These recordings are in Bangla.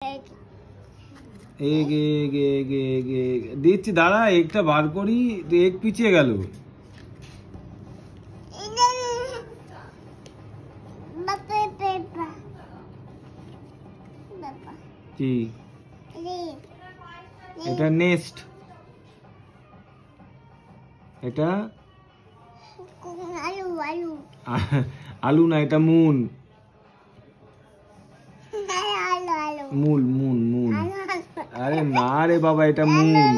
एक एक एक एक एक দিচ্ছি দাঁড়া একটা বার করি এক পিছিয়ে গেল কি এটা নেস্ট এটা আলু আলু আলু না এটা মুন মুল মুন মুন আরে না রে বাবা এটা মুন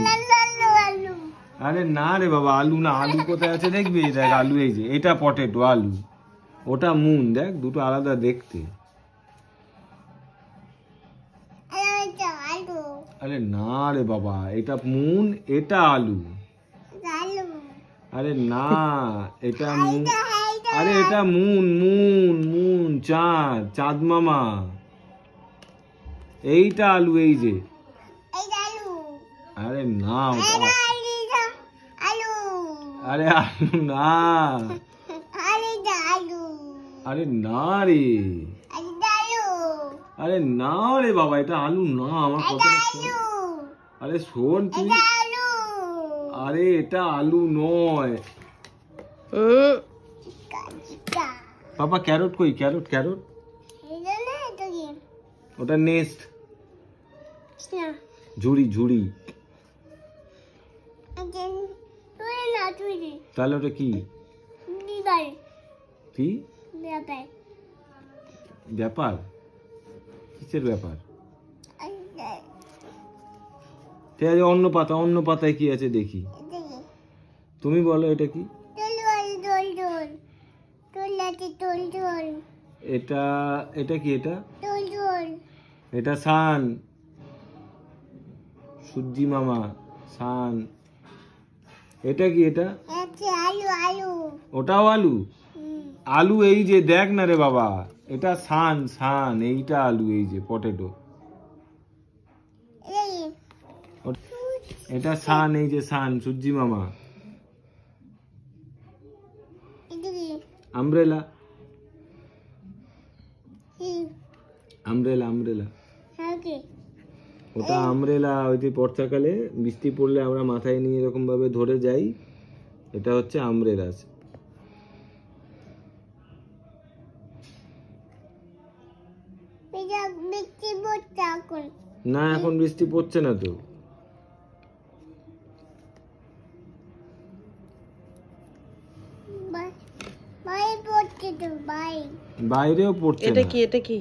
আরে না রে বাবা আলু না আলু কোথায় আছে দেখবি দেখ আলু এই যে এটা পটেটো আলু ওটা মুন দেখ দুটো আলাদা দেখতে আরে না রে বাবা এটা মুন এটা আলু আরে না এটা মুন আরে এটা মুন মুন মুন চাঁদ চাঁদ মামা এইটা আলু এই যে আরে না আরে আলু না আরে না রে আরে না রে বাবা এটা আলু না আমার কথা আরে শোন তুই আরে এটা আলু নয় বাবা ক্যারট কই ক্যারট ক্যারট ওটা নেস্ট ঝুড়ি ঝুড়ি তাহলে ওটা কি কি ব্যাপার কিসের ব্যাপার ঠিক আছে অন্য পাতায় কি আছে দেখি তুমি বলো এটা কি এটা এটা কি এটা এটা সান সূর্যি মামা সান এটা কি এটা ওটাও আলু আলু এই যে দেখ না রে বাবা এটা সান সান এইটা আলু এই যে পটেটো এটা সান এই যে সান সূর্যি মামা আমব্রেলা আমব্রেলা আমব্রেলা ওটা আমব্রেলা ওই যে বর্ষাকালে বৃষ্টি পড়লে আমরা মাথায় নিয়ে এরকম ভাবে ধরে যাই এটা হচ্ছে আমব্রেলা না এখন বৃষ্টি পড়ছে না তো বাইরেও পড়ছে এটা কি এটা কি